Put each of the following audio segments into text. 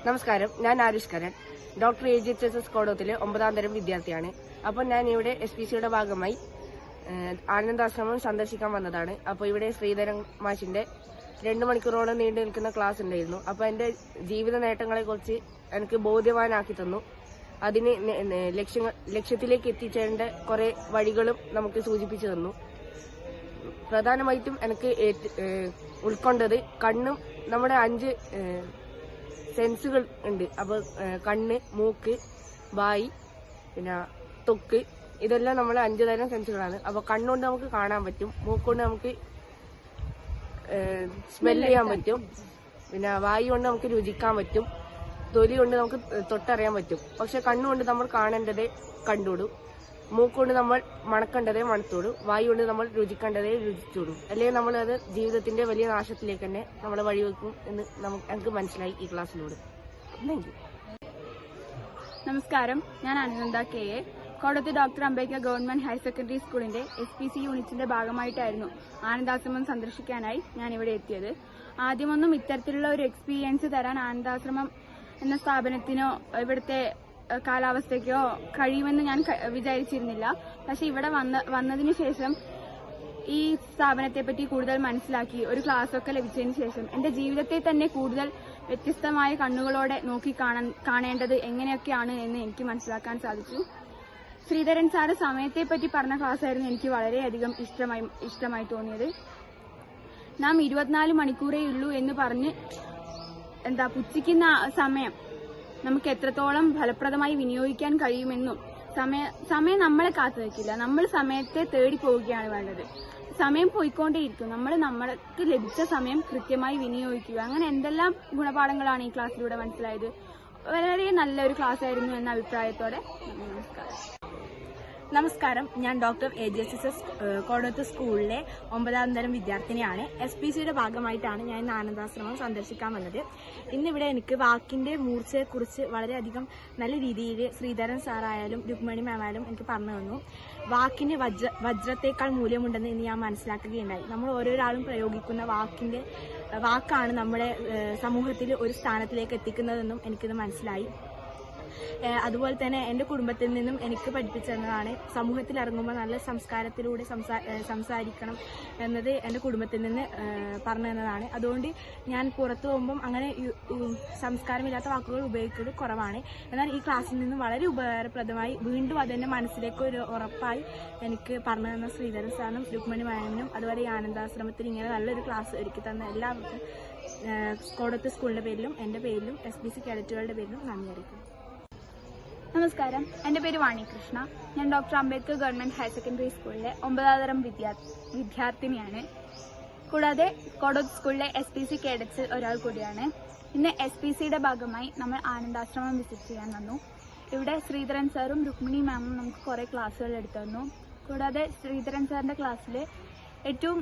നമസ്കാരം, ഞാൻ ആരുഷ്കരൻ. Doctor AGHSS കോടോത്തിലെ 9ാം തരം വിദ്യാർത്ഥിയാണ്. അപ്പോൾ ഞാൻ ഇവിടെ SPCയുടെ ഭാഗമായി ആനന്ദാശ്രമം സന്ദർശിക്കാൻ വന്നതാണ്. അപ്പോൾ ഇവിടെ ശ്രീധരൻ മാഷിന്റെ 2 മണിക്കൂറോളം നീണ്ടു നിൽക്കുന്ന ക്ലാസ് ഉണ്ടായിരുന്നു. അപ്പോൾ എന്റെ ജീവിത നേട്ടങ്ങളെക്കുറിച്ച് എനിക്ക് ബോധ്യവാനാക്കി തന്നു. അതിന് ലക്ഷ്യത്തിലേക്ക് എത്തിച്ചേരേണ്ട കുറെ വഴികളും നമുക്ക് സൂചിപ്പിച്ചു തന്നു. പ്രധാനമായിട്ടും എനിക്ക് ഉൾക്കൊണ്ടത് കണ്ണും നമ്മുടെ 5 സെൻസുകൾ ഉണ്ട്. അപ്പോൾ കണ്ണ്, മൂക്ക്, വായി, പിന്നെ ത്വക്ക്, ഇതെല്ലാം നമ്മൾ 5 തരം സെൻസുകളാണ്. അപ്പോൾ കണ്ണുകൊണ്ട് നമുക്ക് കാണാൻ പറ്റും, മൂക്കുകൊണ്ട് നമുക്ക് സ്മെല് ചെയ്യാൻ പറ്റും, പിന്നെ വായു കൊണ്ട് നമുക്ക് രുചിക്കാൻ പറ്റും, തൊലി കൊണ്ട് നമുക്ക് തൊട്ടറിയാൻ പറ്റും. പക്ഷെ കണ്ണുകൊണ്ട് നമ്മൾ കാണേണ്ടതേ കണ്ടുവിടും, മൂക്കുകൊണ്ട് നമ്മൾ മണക്കേണ്ടതേ മണത്തോടു, വായു കൊണ്ട് നമ്മൾ രുചിക്കേണ്ടതേ രുചിച്ചോടും. അല്ലെങ്കിൽ നമ്മളത് ജീവിതത്തിന്റെ വലിയ നാശത്തിലേക്ക് തന്നെ നമ്മളെ വഴിവെക്കും എന്ന് എനിക്ക് മനസ്സിലായി ഈ ക്ലാസ്സിലൂടെ. Thank you. നമസ്കാരം, ഞാൻ അനന്ത KA. കോടതി doctor Ambedkar government higher secondary സ്കൂളിന്റെ SPC യൂണിറ്റിന്റെ ഭാഗമായിട്ടായിരുന്നു ആനന്ദാശ്രമം സന്ദർശിക്കാനായി ഞാൻ ഇവിടെ എത്തിയത്. ആദ്യമൊന്നും ഇത്തരത്തിലുള്ള ഒരു എക്സ്പീരിയൻസ് തരാൻ ആനന്ദാശ്രമം എന്ന സ്ഥാപനത്തിനോ ഇവിടുത്തെ കാലാവസ്ഥയ്ക്കോ കഴിയുമെന്ന് ഞാൻ വിചാരിച്ചിരുന്നില്ല. പക്ഷെ ഇവിടെ വന്നതിന് ശേഷം ഈ സ്ഥാപനത്തെ പറ്റി കൂടുതൽ മനസ്സിലാക്കി ഒരു ക്ലാസ് ഒക്കെ ലഭിച്ചതിന് ശേഷം എന്റെ ജീവിതത്തെ തന്നെ കൂടുതൽ വ്യത്യസ്തമായ കണ്ണുകളോടെ നോക്കി കാണേണ്ടത് എങ്ങനെയൊക്കെയാണ് എന്ന് എനിക്ക് മനസ്സിലാക്കാൻ സാധിച്ചു. ശ്രീധരൻ സാറ് സമയത്തെ പറ്റി പറഞ്ഞ ക്ലാസ് ആയിരുന്നു എനിക്ക് വളരെയധികം ഇഷ്ടമായി തോന്നിയത്. നാം 24 മണിക്കൂറേ ഉള്ളൂ എന്ന് പറഞ്ഞ് പുച്ഛിക്കുന്ന സമയം നമുക്ക് എത്രത്തോളം ഫലപ്രദമായി വിനിയോഗിക്കാൻ കഴിയുമെന്നും സമയം നമ്മളെ കാത്തു വയ്ക്കില്ല, നമ്മൾ സമയത്തെ തേടി പോവുകയാണ് വേണ്ടത്. സമയം പോയിക്കൊണ്ടേയിരിക്കും, നമ്മൾക്ക് ലഭിച്ച സമയം കൃത്യമായി വിനിയോഗിക്കുക. അങ്ങനെ എന്തെല്ലാം ഗുണപാഠങ്ങളാണ് ഈ ക്ലാസ്സിലൂടെ മനസ്സിലായത്. വളരെ നല്ലൊരു ക്ലാസ് ആയിരുന്നു എന്ന അഭിപ്രായത്തോടെ നമസ്കാരം, ഞാൻ ഡോക്ടർ AGHSS കോടോത്ത് സ്കൂളിലെ 9ാം തരം വിദ്യാർത്ഥിനിയാണ്. SPCയുടെ ഭാഗമായിട്ടാണ് ഞാൻ ഇന്ന് ആനന്ദാശ്രമം സന്ദർശിക്കാൻ വന്നത്. ഇന്നിവിടെ എനിക്ക് വാക്കിന്റെ മൂർച്ചയെക്കുറിച്ച് വളരെയധികം നല്ല രീതിയിൽ ശ്രീധരൻ സാറായാലും രുക്മിണി മാമായാലും എനിക്ക് പറഞ്ഞു തന്നു. വാക്കിന് വജ്രത്തേക്കാൾ മൂല്യമുണ്ടെന്ന് ഇന്ന് ഞാൻ മനസ്സിലാക്കുകയുണ്ടായി. നമ്മൾ ഓരോരാളും പ്രയോഗിക്കുന്ന വാക്കാണ് നമ്മുടെ സമൂഹത്തിൽ ഒരു സ്ഥാനത്തിലേക്ക് എത്തിക്കുന്നതെന്നും എനിക്കിത് മനസ്സിലായി. അതുപോലെ തന്നെ എൻ്റെ കുടുംബത്തിൽ നിന്നും എനിക്ക് പഠിപ്പിച്ചതാണ് സമൂഹത്തിൽ ഇറങ്ങുമ്പോൾ നല്ല സംസ്കാരത്തിലൂടെ സംസാരിക്കണം എന്നത് എൻ്റെ കുടുംബത്തിൽ നിന്ന് പറഞ്ഞു തന്നതാണ്. അതുകൊണ്ട് ഞാൻ പുറത്തു പോകുമ്പം അങ്ങനെ സംസ്കാരമില്ലാത്ത വാക്കുകൾ ഉപയോഗിക്കുന്നത് കുറവാണ്. എന്നാൽ ഈ ക്ലാസ്സിൽ നിന്നും വളരെ ഉപകാരപ്രദമായി വീണ്ടും അതെൻ്റെ മനസ്സിലേക്ക് ഒരു ഉറപ്പായി എനിക്ക് പറഞ്ഞു തന്ന ശ്രീധരൻ സാറിനും രുക്മിണി മാമിനും അതുപോലെ ഈ ആനന്ദാശ്രമത്തിൽ ഇങ്ങനെ നല്ലൊരു ക്ലാസ് ഒരുക്കി തന്ന എല്ലാവർക്കും കോടത്ത് സ്കൂളിൻ്റെ പേരിലും എൻ്റെ പേരിലും SPC കേഡറ്റുകളുടെ പേരിലും നന്ദി അറിയിക്കുന്നു. നമസ്കാരം, എന്റെ പേര് വാണി കൃഷ്ണ. ഞാൻ doctor Ambedkar government higher secondary സ്കൂളിലെ 9ാം തരം വിദ്യാർത്ഥിനിയാണ്. കൂടാതെ കോടോത്ത് സ്കൂളിലെ SPC കേഡറ്റ്സിൽ ഒരാൾ കൂടിയാണ്. ഇന്ന് SPCയുടെ ഭാഗമായി നമ്മൾ ആനന്ദാശ്രമം വിസിറ്റ് ചെയ്യാൻ വന്നു. ഇവിടെ ശ്രീധരൻ സാറും രുക്മിണി മാമും നമുക്ക് കുറെ ക്ലാസ്സുകൾ എടുത്തു തന്നു. കൂടാതെ ശ്രീധരൻ സാറിന്റെ ക്ലാസ്സിൽ ഏറ്റവും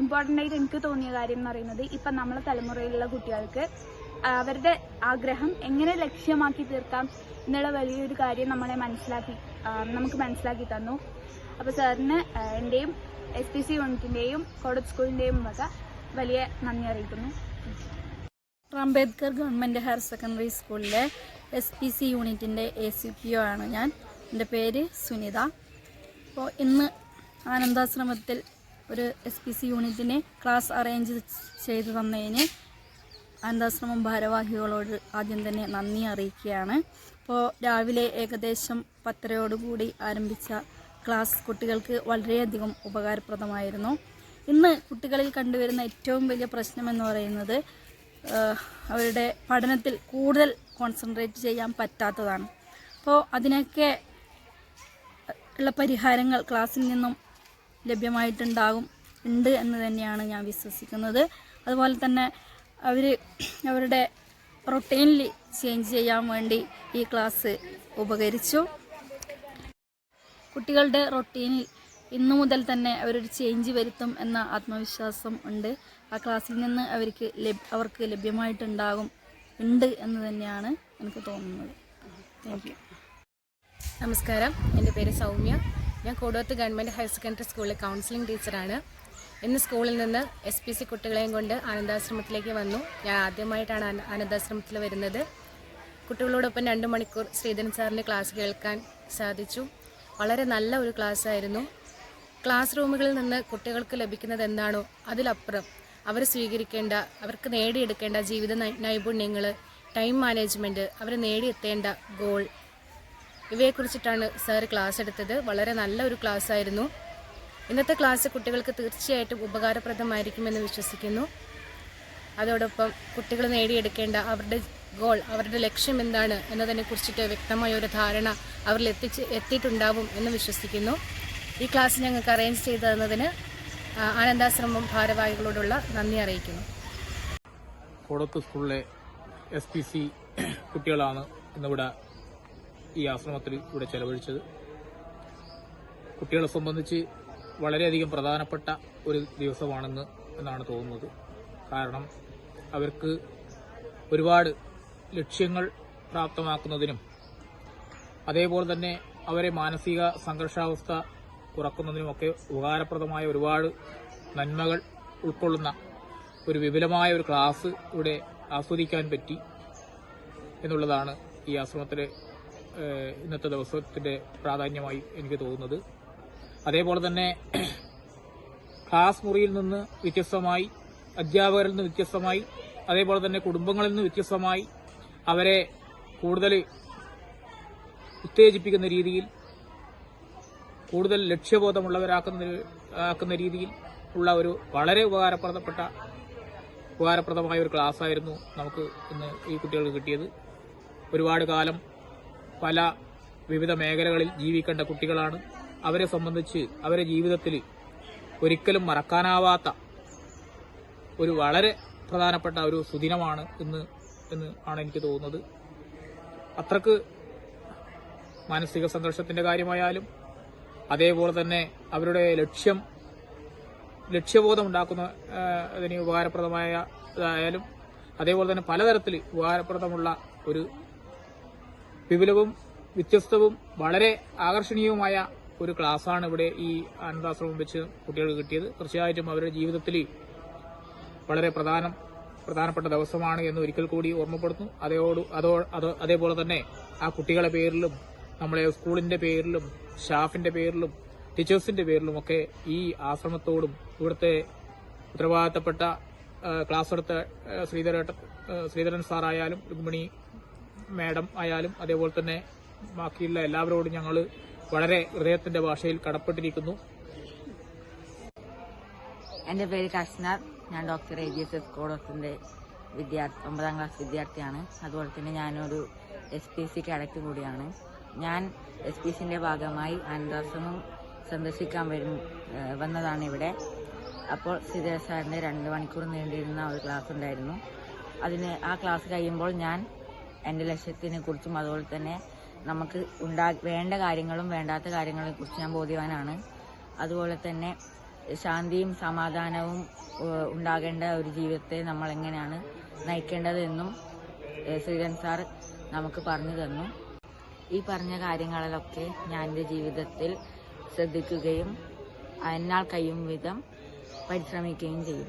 ഇമ്പോർട്ടൻ്റ് ആയിട്ട് എനിക്ക് തോന്നിയ കാര്യം എന്ന് പറയുന്നത് ഇപ്പം നമ്മളെ തലമുറയിലുള്ള കുട്ടികൾക്ക് അവരുടെ ആഗ്രഹം എങ്ങനെ ലക്ഷ്യമാക്കി തീർക്കാം എന്നുള്ള വലിയൊരു കാര്യം നമുക്ക് മനസ്സിലാക്കി തന്നു. അപ്പോൾ സാറിന് എന്റെയും SPC യൂണിറ്റിന്റെയും കോടത്ത് സ്കൂളിന്റെയും വക വലിയ നന്ദി അറിയിക്കുന്നു. അംബേദ്കർ ഗവൺമെന്റ് ഹയർ സെക്കൻഡറി സ്കൂളിലെ SPC യൂണിറ്റിന്റെ ACPO ആണ് ഞാൻ. എൻ്റെ പേര് സുനിത. അപ്പോൾ ഇന്ന് ആനന്ദാശ്രമത്തിൽ ഒരു SPC യൂണിറ്റിന് ക്ലാസ് അറേഞ്ച് ചെയ്തു തന്നതിന് ആനന്ദാശ്രമം ഭാരവാഹികളോട് ആദ്യം തന്നെ നന്ദി അറിയിക്കുകയാണ്. അപ്പോൾ രാവിലെ ഏകദേശം 10:30 ആരംഭിച്ച ക്ലാസ് കുട്ടികൾക്ക് വളരെയധികം ഉപകാരപ്രദമായിരുന്നു. ഇന്ന് കുട്ടികളിൽ കണ്ടുവരുന്ന ഏറ്റവും വലിയ പ്രശ്നമെന്ന് പറയുന്നത് അവരുടെ പഠനത്തിൽ കൂടുതൽ കോൺസെൻട്രേറ്റ് ചെയ്യാൻ പറ്റാത്തതാണ്. അപ്പോൾ അതിനൊക്കെ ഉള്ള പരിഹാരങ്ങൾ ക്ലാസ്സിൽ നിന്നും ഉണ്ട് എന്ന് തന്നെയാണ് ഞാൻ വിശ്വസിക്കുന്നത്. അതുപോലെ തന്നെ അവരുടെ റൊട്ടീനിൽ ചേഞ്ച് ചെയ്യാൻ വേണ്ടി ഈ ക്ലാസ് ഉപകരിച്ചു. കുട്ടികളുടെ റൊട്ടീനിൽ ഇന്നു മുതൽ തന്നെ അവരൊരു ചേഞ്ച് വരുത്തും എന്ന ആത്മവിശ്വാസം ഉണ്ട്. ആ ക്ലാസ്സിൽ നിന്ന് അവർക്ക് ഉണ്ട് എന്ന് തന്നെയാണ് എനിക്ക് തോന്നുന്നത്. Thank you. നമസ്കാരം, എൻ്റെ പേര് സൗമ്യ. ഞാൻ കോടോത്ത് ഗവൺമെൻറ് ഹയർ സെക്കൻഡറി സ്കൂളിലെ കൗൺസിലിംഗ് ടീച്ചറാണ്. ഇന്ന് സ്കൂളിൽ നിന്ന് SPC കുട്ടികളെയും കൊണ്ട് ആനന്ദാശ്രമത്തിലേക്ക് വന്നു. ഞാൻ ആദ്യമായിട്ടാണ് ആനന്ദാശ്രമത്തിൽ വരുന്നത്. കുട്ടികളോടൊപ്പം 2 മണിക്കൂർ ശ്രീധരൻ സാറിൻ്റെ ക്ലാസ് കേൾക്കാൻ സാധിച്ചു. വളരെ നല്ല ഒരു ക്ലാസ് ആയിരുന്നു. ക്ലാസ് റൂമുകളിൽ നിന്ന് കുട്ടികൾക്ക് ലഭിക്കുന്നത് എന്താണോ അതിലപ്പുറം അവർ സ്വീകരിക്കേണ്ട, അവർക്ക് നേടിയെടുക്കേണ്ട ജീവിത നൈപുണ്യങ്ങൾ, ടൈം മാനേജ്മെൻറ്റ്, അവർ നേടിയെത്തേണ്ട ഗോൾ, ഇവയെക്കുറിച്ചിട്ടാണ് സാർ ക്ലാസ് എടുത്തത്. വളരെ നല്ല ഒരു ക്ലാസ് ആയിരുന്നു. ഇന്നത്തെ ക്ലാസ് കുട്ടികൾക്ക് തീർച്ചയായിട്ടും ഉപകാരപ്രദമായിരിക്കുമെന്ന് വിശ്വസിക്കുന്നു. അതോടൊപ്പം കുട്ടികൾ നേടിയെടുക്കേണ്ട അവരുടെ ഗോൾ, അവരുടെ ലക്ഷ്യം എന്താണ് എന്നതിനെ കുറിച്ചിട്ട് വ്യക്തമായ ഒരു ധാരണ അവരിൽ എത്തിയിട്ടുണ്ടാവും എന്ന് വിശ്വസിക്കുന്നു. ഈ ക്ലാസ് ഞങ്ങൾക്ക് അറേഞ്ച് ചെയ്തു തന്നതിന് ആനന്ദാശ്രമം ഭാരവാഹികളോടുള്ള നന്ദി അറിയിക്കുന്നു. കോടത്ത് സ്കൂളിലെ SPC കുട്ടികളാണ് ഇന്നിവിടെ ഈ ആശ്രമത്തിൽ ഇവിടെ ചെലവഴിച്ചത്. കുട്ടികളെ സംബന്ധിച്ച് വളരെയധികം പ്രധാനപ്പെട്ട ഒരു ദിവസമാണെന്ന് എന്നാണ് തോന്നുന്നത്. കാരണം അവർക്ക് ഒരുപാട് ലക്ഷ്യങ്ങൾ പ്രാപ്തമാക്കുന്നതിനും അതേപോലെ തന്നെ അവരെ മാനസിക സംഘർഷാവസ്ഥ കുറക്കുന്നതിനുമൊക്കെ ഉപകാരപ്രദമായ ഒരുപാട് നന്മകൾ ഉൾക്കൊള്ളുന്ന ഒരു വിപുലമായ ഒരു ക്ലാസ് ഇവിടെ ആസ്വദിക്കാൻ പറ്റി എന്നുള്ളതാണ് ഈ ആശ്രമത്തിലെ ഇന്നത്തെ ദിവസത്തിന്റെ പ്രാധാന്യമായി എനിക്ക് തോന്നുന്നത്. അതേപോലെ തന്നെ ക്ലാസ് മുറിയിൽ നിന്ന് വ്യത്യസ്തമായി, അധ്യാപകരിൽ നിന്ന് വ്യത്യസ്തമായി, അതേപോലെ തന്നെ കുടുംബങ്ങളിൽ നിന്ന് വ്യത്യസ്തമായി അവരെ കൂടുതൽ ഉത്തേജിപ്പിക്കുന്ന രീതിയിൽ, കൂടുതൽ ലക്ഷ്യബോധമുള്ളവരാക്കുന്ന രീതിയിൽ ഉള്ള ഒരു വളരെ ഉപകാരപ്രദമായ ഒരു ക്ലാസ്സായിരുന്നു നമുക്ക് ഇന്ന് ഈ കുട്ടികൾക്ക് കിട്ടിയത്. ഒരുപാട് കാലം പല വിവിധ മേഖലകളിൽ ജീവിക്കേണ്ട കുട്ടികളാണ്. അവരെ സംബന്ധിച്ച് അവരുടെ ജീവിതത്തിൽ ഒരിക്കലും മറക്കാനാവാത്ത ഒരു വളരെ പ്രധാനപ്പെട്ട ഒരു സുദിനമാണ് എന്ന് ആണ് എനിക്ക് തോന്നുന്നത്. അത്രക്ക് മാനസിക സംഘർഷത്തിന്റെ കാര്യമായാലും അതേപോലെ തന്നെ അവരുടെ ലക്ഷ്യബോധം ഉണ്ടാക്കുന്ന അതിന് ഉപകാരപ്രദമായതായാലും അതേപോലെ തന്നെ പലതരത്തിൽ ഉപകാരപ്രദമുള്ള ഒരു വിപുലവും വ്യത്യസ്തവും വളരെ ആകർഷണീയവുമായ ഒരു ക്ലാസ്സാണ് ഇവിടെ ഈ ആനന്ദാശ്രമം വെച്ച് കുട്ടികൾക്ക് കിട്ടിയത്. തീർച്ചയായിട്ടും അവരുടെ ജീവിതത്തിൽ വളരെ പ്രധാനപ്പെട്ട ദിവസമാണ് എന്ന് ഒരിക്കൽ കൂടി ഓർമ്മപ്പെടുത്തുന്നു. അതേപോലെ തന്നെ ആ കുട്ടികളുടെ പേരിലും നമ്മളെ സ്കൂളിന്റെ പേരിലും സ്റ്റാഫിന്റെ പേരിലും ടീച്ചേഴ്സിന്റെ പേരിലും ഒക്കെ ഈ ആശ്രമത്തോടും ഇവിടുത്തെ ഉത്തരവാദിത്തപ്പെട്ട ക്ലാസ് എടുത്ത ശ്രീധരൻ സാറായാലും രുക്മിണി മാഡം ആയാലും അതേപോലെ തന്നെ ബാക്കിയുള്ള എല്ലാവരോടും ഞങ്ങൾ വളരെ ഹൃദയത്തിന്റെ ഭാഷയിൽ കടപ്പെട്ടിരിക്കുന്നു. എൻ്റെ പേര് കഷ്ണർ. ഞാൻ ഡോക്ടർ AGSS കോഡത്തിന്റെ 9ാം ക്ലാസ് വിദ്യാർത്ഥിയാണ്. അതുപോലെ തന്നെ ഞാനൊരു SPC കാഡറ്റ് കൂടിയാണ്. ഞാൻ SPCന്റെ ഭാഗമായി ആനന്ദാശ്രമം സന്ദർശിക്കാൻ വന്നതാണ് ഇവിടെ. അപ്പോൾ ശ്രീധര സാറിന്റെ 2 മണിക്കൂർ നീണ്ടിരുന്ന ഒരു ക്ലാസ് ഉണ്ടായിരുന്നു. ആ ക്ലാസ് കഴിയുമ്പോൾ ഞാൻ എൻ്റെ ലക്ഷ്യത്തിനെ കുറിച്ചും അതുപോലെ തന്നെ നമുക്ക് വേണ്ട കാര്യങ്ങളും വേണ്ടാത്ത കാര്യങ്ങളെ കുറിച്ച് ഞാൻ ബോധ്യവാനാണ്. അതുപോലെ തന്നെ ശാന്തിയും സമാധാനവും ഉണ്ടാകേണ്ട ഒരു ജീവിതത്തെ നമ്മൾ എങ്ങനെയാണ് നയിക്കേണ്ടതെന്നും ശ്രീധരൻ സാർ നമുക്ക് പറഞ്ഞു തന്നു. ഈ പറഞ്ഞ കാര്യങ്ങളിലൊക്കെ ഞാൻ എൻ്റെ ജീവിതത്തിൽ ശ്രദ്ധിക്കുകയും എന്നാൽ കഴിയും വിധം പരിശ്രമിക്കുകയും ചെയ്യും.